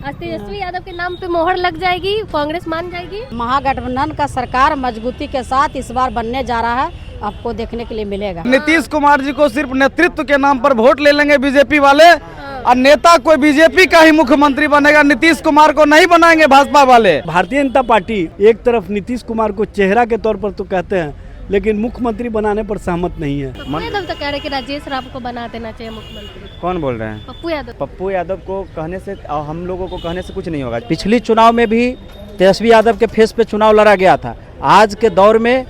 आज तेजस्वी यादव के नाम पे मोहर लग जाएगी, कांग्रेस मान जाएगी। महागठबंधन का सरकार मजबूती के साथ इस बार बनने जा रहा है, आपको देखने के लिए मिलेगा। नीतीश कुमार जी को सिर्फ नेतृत्व के नाम पर वोट ले लेंगे बीजेपी वाले, और नेता कोई बीजेपी का ही मुख्यमंत्री बनेगा, नीतीश कुमार को नहीं बनाएंगे भाजपा वाले। भारतीय जनता पार्टी एक तरफ नीतीश कुमार को चेहरा के तौर पर तो कहते हैं, लेकिन मुख्यमंत्री बनाने पर सहमत नहीं है। पप्पू यादव तो कह रहे कि राजेश राव को बना देना चाहिए मुख्यमंत्री। कौन बोल रहे हैं? पप्पू यादव। पप्पू यादव को कहने से और हम लोगों को कहने से कुछ नहीं होगा। पिछली चुनाव में भी तेजस्वी यादव के फेस पे चुनाव लड़ा गया था। आज के दौर में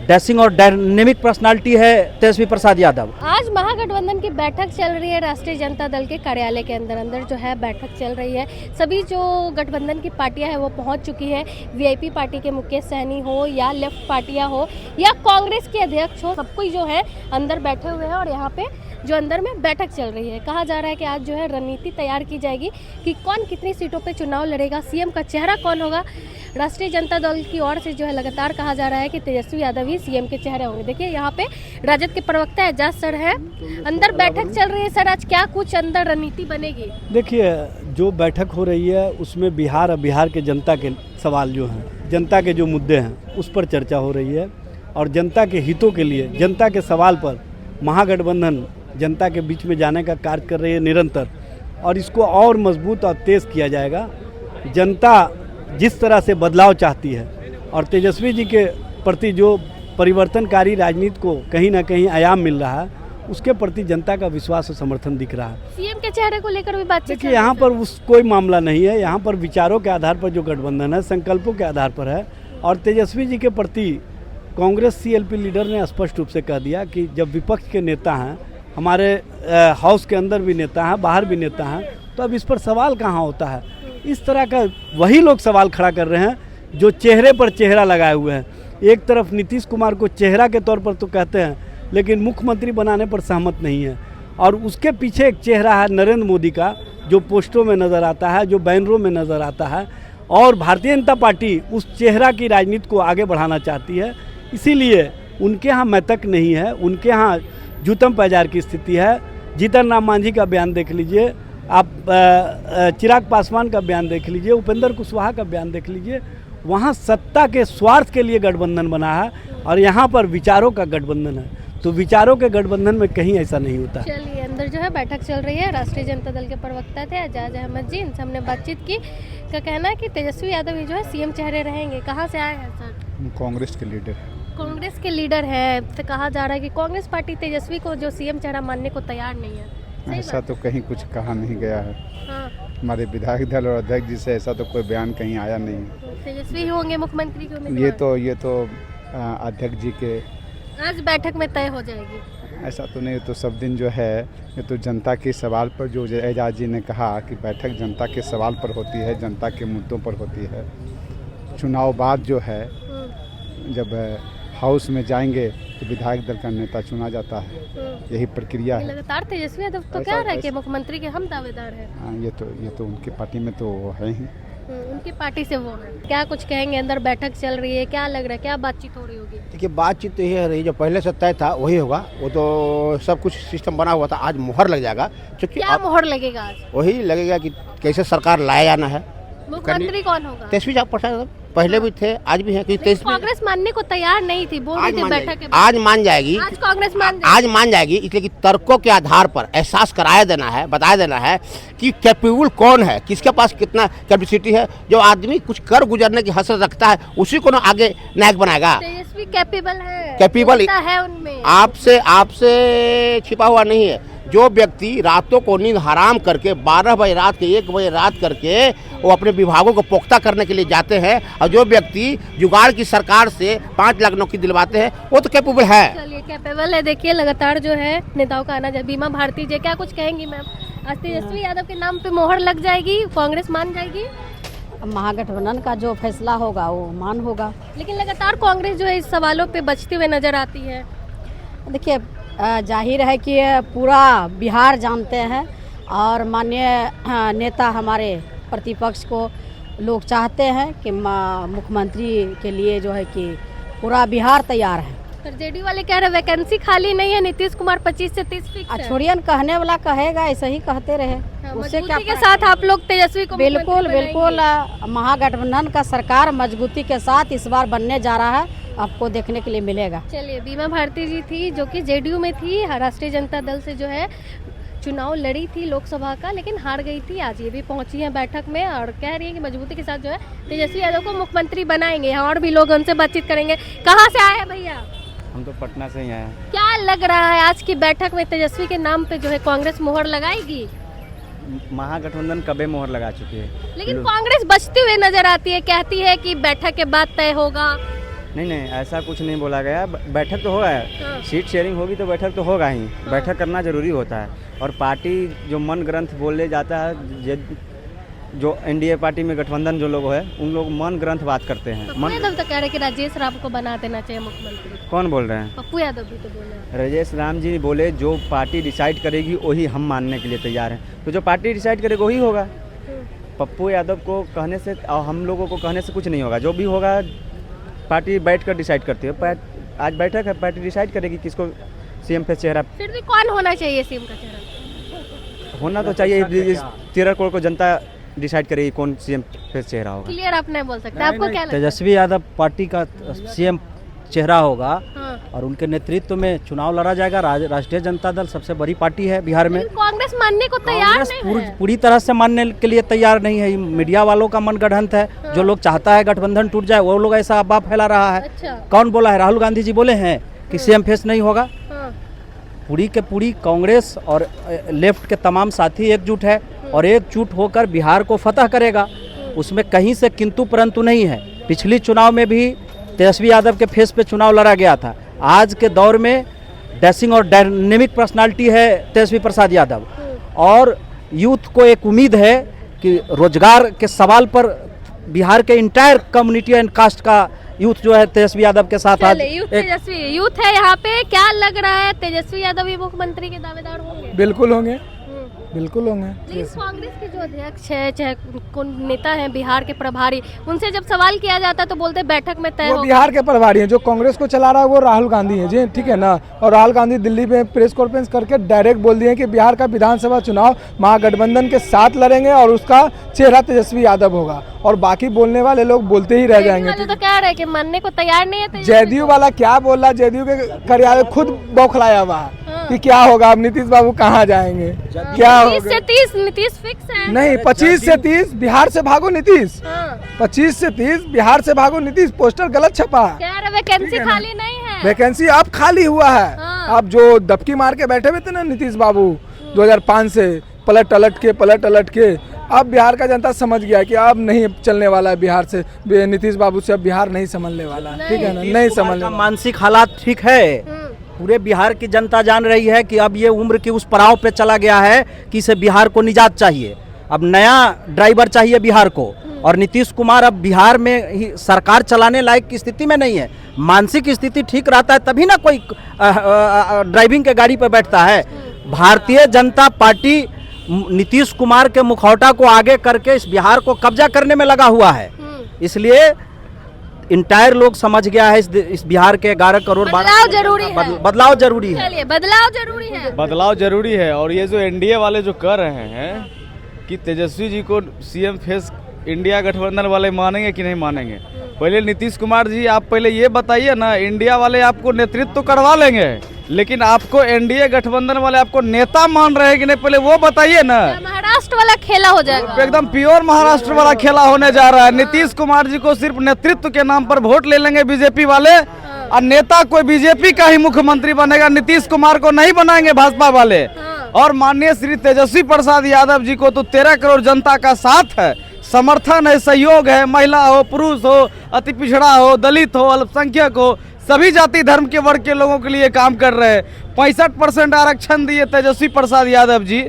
डैशिंग और डायनेमिक पर्सनालिटी है तेजस्वी प्रसाद यादव। आज महागठबंधन की बैठक चल रही है राष्ट्रीय जनता दल के कार्यालय के अंदर जो है बैठक चल रही है। सभी जो गठबंधन की पार्टियां हैं वो पहुंच चुकी है। वीआईपी पार्टी के मुकेश सहनी हो या लेफ्ट पार्टियां हो या कांग्रेस के अध्यक्ष हो, सब कोई जो है अंदर बैठे हुए हैं और यहाँ पे जो अंदर में बैठक चल रही है। कहा जा रहा है कि आज जो है रणनीति तैयार की जाएगी कि कौन कितनी सीटों पे चुनाव लड़ेगा, सीएम का चेहरा कौन होगा। राष्ट्रीय जनता दल की ओर से जो है लगातार कहा जा रहा है कि तेजस्वी यादव ही सीएम के चेहरे होंगे। देखिए यहाँ पे राजद के प्रवक्ता एजाज सर है, अंदर बैठक चल रही है। सर आज क्या कुछ अंदर रणनीति बनेगी? देखिए, जो बैठक हो रही है उसमें बिहार और बिहार के जनता के सवाल जो हैं, जनता के जो मुद्दे हैं उस पर चर्चा हो रही है, और जनता के हितों के लिए, जनता के सवाल पर महागठबंधन जनता के बीच में जाने का कार्य कर रही है निरंतर, और इसको और मजबूत और तेज़ किया जाएगा। जनता जिस तरह से बदलाव चाहती है और तेजस्वी जी के प्रति जो परिवर्तनकारी राजनीति को कहीं ना कहीं आयाम मिल रहा है, उसके प्रति जनता का विश्वास और समर्थन दिख रहा है। सीएम के चेहरे को लेकर भी बातचीत। देखिए, यहाँ पर उस कोई मामला नहीं है। यहाँ पर विचारों के आधार पर जो गठबंधन है, संकल्पों के आधार पर है, और तेजस्वी जी के प्रति कांग्रेस सीएलपी लीडर ने स्पष्ट रूप से कह दिया कि जब विपक्ष के नेता हैं, हमारे हाउस के अंदर भी नेता हैं, बाहर भी नेता हैं, तो अब इस पर सवाल कहाँ होता है। इस तरह का वही लोग सवाल खड़ा कर रहे हैं जो चेहरे पर चेहरा लगाए हुए हैं। एक तरफ नीतीश कुमार को चेहरा के तौर पर तो कहते हैं, लेकिन मुख्यमंत्री बनाने पर सहमत नहीं है, और उसके पीछे एक चेहरा है नरेंद्र मोदी का, जो पोस्टरों में नज़र आता है, जो बैनरों में नज़र आता है, और भारतीय जनता पार्टी उस चेहरा की राजनीति को आगे बढ़ाना चाहती है। इसीलिए उनके यहाँ मैतक नहीं है, उनके यहाँ जूतम पैजार की स्थिति है। जीतन राम मांझी का बयान देख लीजिए आप, चिराग पासवान का बयान देख लीजिए, उपेंद्र कुशवाहा का बयान देख लीजिए। वहाँ सत्ता के स्वार्थ के लिए गठबंधन बना है, और यहाँ पर विचारों का गठबंधन है। तो विचारों के गठबंधन में कहीं ऐसा नहीं होता। चलिए, अंदर जो है बैठक चल रही है। राष्ट्रीय जनता दल के प्रवक्ता थे एजाज अहमद जी, इनसे हमने बातचीत की। का कहना है कि तेजस्वी यादव ही जो है सीएम चेहरे रहेंगे। कहाँ से आए हैं सर? कांग्रेस के लीडर। कांग्रेस के लीडर है, तो कहा जा रहा है कि कांग्रेस पार्टी तेजस्वी को जो सीएम चेहरा मानने को तैयार नहीं है। ऐसा तो कहीं कुछ कहा नहीं गया है। हाँ। हमारे विधायक दल और अध्यक्ष जी से ऐसा तो कोई बयान कहीं आया नहीं। तेजस्वी ही होंगे मुख्यमंत्री के उम्मीदवार। ये तो अध्यक्ष जी के आज बैठक में तय हो जाएगी। ऐसा तो नहीं, तो सब दिन जो है ये तो जनता के सवाल पर, जो एजाज जी ने कहा कि बैठक जनता के सवाल पर होती है, जनता के मुद्दों पर होती है। चुनाव बाद जो है जब हाउस में जाएंगे तो विधायक दल का नेता चुना जाता है, यही प्रक्रिया है। लगातार तेजस्वी यादव तो कह रहा है कि मुख्यमंत्री के हम दावेदार हैं। हाँ, ये तो उनकी पार्टी में तो है ही। उनकी पार्टी से वो है। क्या कुछ कहेंगे? अंदर बैठक चल रही है, क्या लग रहा है, क्या बातचीत हो रही होगी? देखिए, बातचीत तो ये रही, जो पहले से तय था वही होगा। वो तो सब कुछ सिस्टम बना हुआ था, आज मोहर लग जाएगा। क्योंकि क्या मोहर लगेगा आज? वही लगेगा कि कैसे सरकार लाया जाना है। मुख्यमंत्री कौन होगा? तेजस्वी प्रसाद पहले भी थे, आज भी है। कांग्रेस मानने को तैयार नहीं थी, बोल रही थी बैठक के बाद। आज मान जाएगी। आज कांग्रेस आज मान जाएगी, इसलिए कि तर्कों के आधार पर एहसास कराया देना है, बताया देना है कि कैपेबल कौन है, किसके पास कितना कैपेसिटी है। जो आदमी कुछ कर गुजरने की हसरत रखता है, उसी को ना आगे नायक बनाएगा। तेजस्वी कैपेबल है, कैपेबल है उनमें। आपसे छिपा हुआ नहीं है। जो व्यक्ति रातों को नींद हराम करके 12 बजे रात के 1 बजे रात करके वो अपने विभागों को पुख्ता करने के लिए जाते हैं, और जो व्यक्ति जुगाड़ की सरकार से 5 लाख नौकरी दिलवाते हैं, वो तो कैपेबल है। चलिए, कैपेबल है। देखिए, लगातार जो है नेताओं का आना जाए। बीमा भारती जी, क्या कुछ कहेंगी मैम? आज तेजस्वी यादव के नाम पे मोहर लग जाएगी, कांग्रेस मान जाएगी? महागठबंधन का जो फैसला होगा वो मान होगा। लेकिन लगातार कांग्रेस जो है इस सवालों पे बचती हुई नजर आती है। देखिए, जाहिर है कि पूरा बिहार जानते हैं, और माननीय नेता हमारे प्रतिपक्ष को लोग चाहते हैं कि मुख्यमंत्री के लिए जो है कि पूरा बिहार तैयार है। पर जेडीयू वाले कह रहे वैकेंसी खाली नहीं है, नीतीश कुमार 25 से 30 फिक्स है। छोड़िए, कहने वाला कहेगा, ऐसे ही कहते रहे। हाँ, उससे क्या मजबूती के साथ आप लोग तेजस्वी को बिल्कुल मुख्यमंत्री बिल्कुल महागठबंधन का सरकार मजबूती के साथ इस बार बनने जा रहा है, आपको देखने के लिए मिलेगा। चलिए, बीमा भारती जी थी जो कि जेडीयू में थी, राष्ट्रीय जनता दल से जो है चुनाव लड़ी थी लोकसभा का, लेकिन हार गई थी। आज ये भी पहुंची हैं बैठक में और कह रही है कि मजबूती के साथ जो है तेजस्वी यादव को मुख्यमंत्री बनाएंगे। यहाँ और भी लोग उनसे बातचीत करेंगे। कहाँ से आए हैं भैया? हम तो पटना से ही आए हैं। क्या लग रहा है आज की बैठक में तेजस्वी के नाम पे जो है कांग्रेस मोहर लगाएगी? महागठबंधन कबे मोहर लगा चुकी है, लेकिन कांग्रेस बचते हुए नजर आती है, कहती है कि बैठक के बाद तय होगा। नहीं ऐसा कुछ नहीं बोला गया। बैठक तो होगा, हाँ। सीट शेयरिंग होगी तो बैठक तो होगा ही। बैठक करना जरूरी होता है और पार्टी जो मन ग्रंथ बोले जाता है, जो एनडीए पार्टी में गठबंधन जो लोग है उन लोग मन ग्रंथ बात करते हैं। पप्पू यादव तो कह रहे कि राजेश राम को बना देना चाहिए मुख्यमंत्री। कौन बोल रहे हैं? पप्पू यादव भी तो बोल रहे हैं। राजेश राम जी बोले जो पार्टी डिसाइड करेगी वही हम मानने के लिए तैयार हैं, तो जो पार्टी डिसाइड करेगी वही होगा। पप्पू यादव को कहने से और हम लोगों को कहने से कुछ नहीं होगा, जो भी होगा पार्टी बैठकर डिसाइड करती है। आज बैठक है, पार्टी डिसाइड करेगी किसको सीएम पे चेहरा। फिर भी कौन होना चाहिए सीएम का चेहरा? होना तो चाहिए, 13 करोड़ को जनता डिसाइड करेगी कौन सीएम पे चेहरा होगा। क्लियर आप नहीं बोल सकते, आपको क्या लगता है? तेजस्वी यादव पार्टी का सीएम चेहरा होगा हाँ। और उनके नेतृत्व में चुनाव लड़ा जाएगा। राष्ट्रीय जनता दल सबसे बड़ी पार्टी है बिहार में। लेकिन कांग्रेस मानने को तैयार नहीं है। पूरी तरह से मानने के लिए तैयार नहीं है। ये मीडिया वालों का मनगढ़ंत है। हाँ। जो लोग चाहता है गठबंधन टूट जाए वो लोग ऐसा अफवाह फैला रहा है। अच्छा। कौन बोला है? राहुल गांधी जी बोले हैं कि सीएम फेस नहीं होगा। हाँ। पूरी के पूरी कांग्रेस और लेफ्ट के तमाम साथी एकजुट है और एकजुट होकर बिहार को फतह करेगा। उसमें कहीं से किंतु परंतु नहीं है। पिछली चुनाव में भी तेजस्वी यादव के फेस पे चुनाव लड़ा गया था। आज के दौर में डैशिंग और डायनेमिक पर्सनालिटी है तेजस्वी प्रसाद यादव और यूथ को एक उम्मीद है कि रोजगार के सवाल पर बिहार के इंटायर कम्युनिटी एंड कास्ट का यूथ जो है तेजस्वी यादव के साथ आज यूथ तेजस्वी यूथ है यहाँ पे। क्या लग रहा है तेजस्वी यादव ही मुख्यमंत्री के दावेदार होंगे? बिल्कुल होंगे, बिल्कुल होंगे। लेकिन कांग्रेस के जो अध्यक्ष है, चाहे कौन नेता है बिहार के प्रभारी, उनसे जब सवाल किया जाता है तो बोलते बैठक में तय वो होगा। बिहार के प्रभारी हैं, जो कांग्रेस को चला रहा है वो राहुल गांधी है जी, ठीक है ना। और राहुल गांधी दिल्ली में प्रेस कॉन्फ्रेंस करके डायरेक्ट बोल दिए कि बिहार का विधानसभा चुनाव महागठबंधन के साथ लड़ेंगे और उसका चेहरा तेजस्वी यादव होगा और बाकी बोलने वाले लोग बोलते ही रह जाएंगे। तो कह रहे हैं कि मानने को तैयार नहीं है। जेडीयू वाला क्या बोल रहा है? जेडीयू के कार्यालय खुद बौखलाया हुआ है कि क्या होगा, अब नीतीश बाबू कहाँ जाएंगे, क्या होगा? 20 से 30 नीतीश फिक्स है। नहीं, 25 से 30 बिहार से भागो नीतीश। 25 से 30 बिहार से भागो नीतीश। पोस्टर गलत छपा है। कह रहे वैकेंसी खाली नहीं है। वैकेंसी अब खाली हुआ है। अब जो दबकी मार के बैठे हुए थे ना नीतीश बाबू 2005 से, पलट अलट के अब बिहार का जनता समझ गया कि अब नहीं चलने वाला है बिहार से, नीतीश बाबू से अब बिहार नहीं संभलने वाला है, ठीक है ना, नहीं संभलने वाला। मानसिक हालात ठीक है। पूरे बिहार की जनता जान रही है कि अब ये उम्र की उस पड़ाव पे चला गया है कि इसे बिहार को निजात चाहिए। अब नया ड्राइवर चाहिए बिहार को और नीतीश कुमार अब बिहार में ही सरकार चलाने लायक की स्थिति में नहीं है। मानसिक स्थिति ठीक रहता है तभी ना कोई ड्राइविंग के गाड़ी पर बैठता है। भारतीय जनता पार्टी नीतीश कुमार के मुखौटा को आगे करके इस बिहार को कब्जा करने में लगा हुआ है। इसलिए इंटायर लोग समझ गया है इस बिहार के 11 करोड़ बदलाव जरूरी है। बदलाव जरूरी है। चलिए, बदलाव जरूरी है। बदलाव जरूरी है। और ये जो एनडीए वाले जो कर रहे हैं कि तेजस्वी जी को सीएम फेस इंडिया गठबंधन वाले मानेंगे कि नहीं मानेंगे? पहले नीतीश कुमार जी आप पहले ये बताइए ना, इंडिया वाले आपको नेतृत्व तो करवा लेंगे लेकिन आपको एनडीए गठबंधन वाले आपको नेता मान रहे हैं कि नहीं, पहले वो बताइए ना। महाराष्ट्र वाला खेला हो जाएगा, एकदम प्योर महाराष्ट्र वाला खेला होने जा रहा है। नीतीश कुमार जी को सिर्फ नेतृत्व के नाम पर वोट ले लेंगे बीजेपी वाले और नेता कोई बीजेपी का ही मुख्यमंत्री बनेगा, नीतीश कुमार को नहीं बनाएंगे भाजपा वाले। और माननीय श्री तेजस्वी प्रसाद यादव जी को तो 13 करोड़ जनता का साथ है, समर्थन है, सहयोग है। महिला हो, पुरुष हो, अति पिछड़ा हो, दलित हो, अल्पसंख्यक हो, सभी जाति धर्म के वर्ग के लोगों के लिए काम कर रहे हैं। 65% आरक्षण दिए तेजस्वी प्रसाद यादव जी।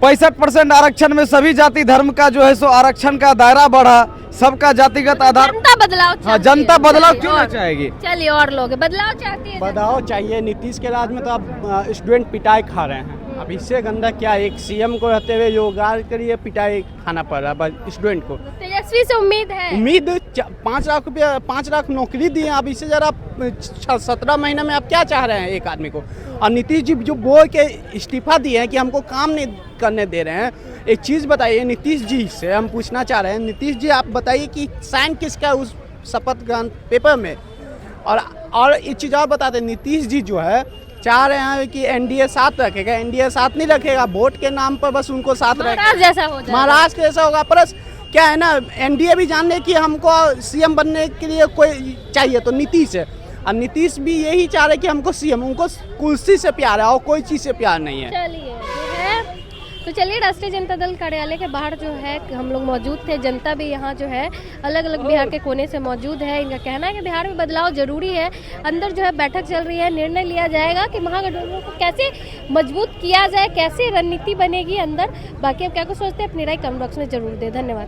65% आरक्षण में सभी जाति धर्म का जो है सो आरक्षण का दायरा बढ़ा, सबका जातिगत आधार। जनता बदलाव चाहती है। हाँ, जनता बदलाव क्यों ना चाहेगी? चलिए, और लोग बदलाव चाहती है। बदलाव चाहिए। नीतीश के राज में तो अब स्टूडेंट पिटाई खा रहे हैं। अब इससे गंदा क्या, एक सीएम को रहते हुए योगदान करिए पिटाई खाना पड़ रहा है स्टूडेंट को। तेजस्वी से उम्मीद है। उम्मीद 5 लाख रुपया, 5 लाख नौकरी दिए। अब इससे जरा 17 महीने में आप क्या चाह रहे हैं एक आदमी को? और नीतीश जी जो बोल के इस्तीफा दिए हैं कि हमको काम नहीं करने दे रहे हैं, एक चीज़ बताइए नीतीश जी से हम पूछना चाह रहे हैं, नीतीश जी आप बताइए कि साइन किसका उस शपथ ग्रहण पेपर में? और एक चीज़ और बताते हैं, नीतीश जी जो है चाह रहे हैं कि एनडीए साथ रखेगा, एनडीए साथ नहीं रखेगा, वोट के नाम पर बस उनको साथ रखेगा, महाराज जैसा हो जाएगा। महाराष्ट्र जैसा होगा। प्लस क्या है ना, एनडीए भी जान ले कि हमको सीएम बनने के लिए कोई चाहिए तो नीतीश है, और नीतीश भी यही चाह रहे कि हमको सीएम, उनको कुर्सी से प्यार है और कोई चीज़ से प्यार नहीं है। चलिए जो है तो चलिए, राष्ट्रीय जनता दल कार्यालय के बाहर जो है हम लोग मौजूद थे, जनता भी यहाँ जो है अलग अलग बिहार के कोने से मौजूद है। इनका कहना है कि बिहार में बदलाव जरूरी है। अंदर जो है बैठक चल रही है, निर्णय लिया जाएगा कि महागठबंधन को कैसे मजबूत किया जाए, कैसे रणनीति बनेगी अंदर। बाकी आप क्या कुछ सोचते हैं, अपनी राय कमेंट बॉक्स में जरूर दें। धन्यवाद।